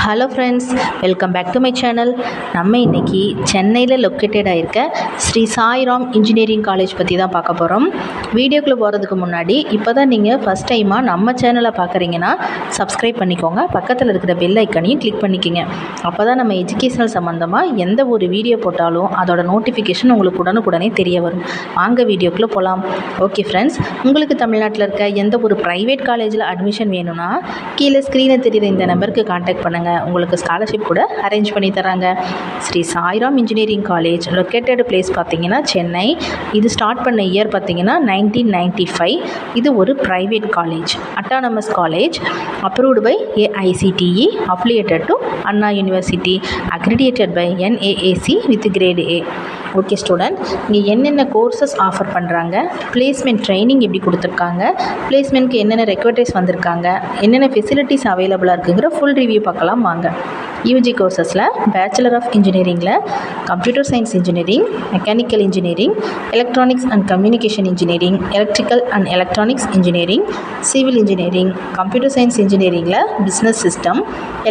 Hello friends, welcome back to my channel. நம்ம இன்றைக்கி சென்னையில் லொக்கேட்டட் ஆகிருக்க ஸ்ரீ சாய்ராம் இன்ஜினியரிங் காலேஜ் பற்றி தான் பார்க்க போகிறோம். வீடியோக்குள்ளே போகிறதுக்கு முன்னாடி இப்போ தான் நீங்கள் ஃபஸ்ட் டைமாக நம்ம சேனலை பார்க்குறீங்கன்னா சப்ஸ்கிரைப் பண்ணிக்கோங்க. பக்கத்தில் இருக்கிற பெல் ஐக்கனையும் கிளிக் பண்ணிக்கோங்க. அப்போ தான் நம்ம எஜுகேஷனல் சம்மந்தமாக எந்த ஒரு வீடியோ போட்டாலும் அதோட நோட்டிஃபிகேஷன் உங்களுக்கு உடனுக்குடனே தெரிய வரும். வாங்க வீடியோக்குள்ளே போகலாம். ஓகே ஃப்ரெண்ட்ஸ், உங்களுக்கு தமிழ்நாட்டில் இருக்க எந்த ஒரு ப்ரைவேட் காலேஜில் அட்மிஷன் வேணும்னா கீழே ஸ்க்ரீனில் தெரியுற இந்த நம்பருக்கு கான்டாக்ட் பண்ணுங்கள். உங்களுக்கு ஸ்காலர்ஷிப் கூட அரேஞ்ச் பண்ணி தராங்க. Sri Sairam engineering college located place பார்த்தீங்கன்னா சென்னை. இது ஸ்டார்ட் பண்ண இயர் பார்த்தீங்கன்னா 1995. இது ஒரு private college, autonomous college, approved by AICTE, affiliated to Anna university, accredited by NAAC with grade A. Okay student, இங்கே என்னென்ன கோர்சஸ் ஆஃபர் பண்ணுறாங்க, பிளேஸ்மெண்ட் ட்ரைனிங் எப்படி கொடுத்துருக்காங்க, பிளேஸ்மெண்ட்க்கு என்னென்ன ரெக்வயர்டைஸ் வந்திருக்காங்க, என்னென்ன ஃபெசிலிட்டிஸ் அவைலபிளாக இருக்குங்கிற ஃபுல் ரிவ்யூ பார்க்கலாம் வாங்க. யூஜி கோர்சஸில் பேச்சுலர் ஆஃப் இன்ஜினியரிங்கில் computer science engineering, mechanical engineering, electronics and communication engineering, electrical and electronics engineering, civil engineering, computer science இன்ஜினியரிங்கில் business system,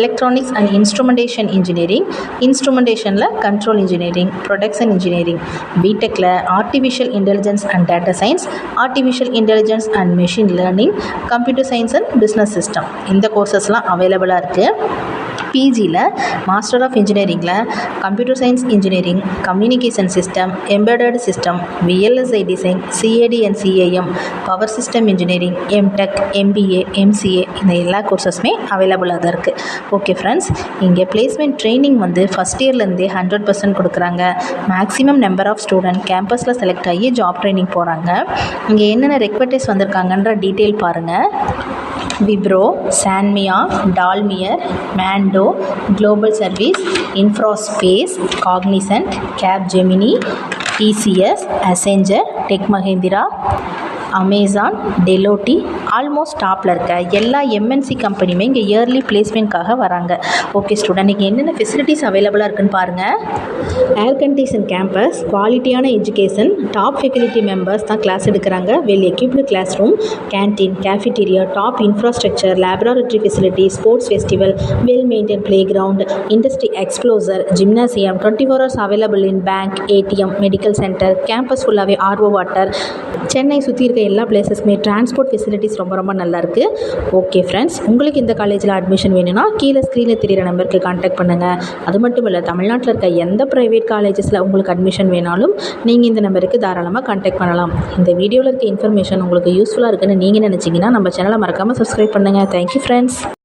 electronics and instrumentation engineering, இன்ஸ்ட்ருமெண்டேஷனில் கண்ட்ரோல் இன்ஜினியரிங், ப்ரொடக்ஷன் இன்ஜினியரிங், பிடெக்கில் artificial intelligence and data science, artificial intelligence and machine learning, computer science and business system. இந்த கோர்சஸ்லாம் அவைலபிளாக இருக்குது. பிஜியில் master of இன்ஜினியரிங்கில் computer science engineering, communication system, embedded system, VLSI design, CAD and CAM, power system engineering, MTech, MBA, MCA, இந்த எல்லா கோர்சஸுமே அவைலபிளாக தான் இருக்குது. ஓகே ஃப்ரெண்ட்ஸ், இங்கே பிளேஸ்மெண்ட் ட்ரைனிங் வந்து ஃபஸ்ட் இயர்லேருந்தே 100% கொடுக்குறாங்க. மேக்ஸிமம் நம்பர் ஆஃப் ஸ்டூடெண்ட் கேம்பஸில் செலக்ட் ஆகி ஜாப் ட்ரைனிங் போகிறாங்க. இங்கே என்னென்ன ரெக்வயர்டைஸ் வந்திருக்காங்கன்ற டீட்டெயில் பாருங்கள். விப்ரோ, சான்மியா, டால்மியர், மேண்டோ, குளோபல் சர்வீஸ், இன்ஃப்ராஸ்பேஸ், Cognizant, Capgemini, TCS, Accenture, Tech Mahindra, Amazon, Deloitte, almost டாப்பில் இருக்க எல்லா MNC கம்பெனியுமே இங்கே இயர்லி பிளேஸ்மெண்ட்காக வராங்க. ஓகே ஸ்டூடெண்ட், இங்கே என்னென்ன ஃபெசிலிட்டிஸ் அவைலபிளாக இருக்குன்னு பாருங்கள். ஏர் கண்டிஷன் கேம்பஸ், குவாலிட்டியான எஜுகேஷன், டாப் ஃபெக்கல்ட்டி மெம்பர்ஸ் தான் கிளாஸ் எடுக்கிறாங்க, well equipped class room, canteen, cafeteria, top infrastructure, laboratory facility, sports festival, well maintain play ground, industry exposure, gymnasium, 24 hours available in bank, ATM, medical centre, campus ஃபுல்லாகவே RO water. Chennai சுற்றி இருக்க எல்லா பிளேசஸுமே transport facilities ரொம்ப நல்லாயிருக்கு. Okay friends, உங்களுக்கு இந்த காலேஜில் admission வேணும்னா கீழே ஸ்க்ரீனில் தெரிகிற நம்பருக்கு கான்டாக்ட் பண்ணுங்கள். அது மட்டும் இல்லை, தமிழ்நாட்டில் இருக்க எந்த ப்ரைவேட் காலேஜஸில் உங்களுக்கு அட்மிஷன் வேணாலும் நீங்கள் இந்த நம்பருக்கு தாராளமாக கான்டாக்ட் பண்ணலாம். இந்த வீடியோவில் இருக்க இன்ஃபர்மேஷன் உங்களுக்கு யூஸ்ஃபுல்லாக இருக்குன்னு நீங்கள் நினச்சிங்கன்னா நம்ம சேனலை மறக்காமல் சப்ஸ்கிரைப் பண்ணுங்கள். Thank you friends.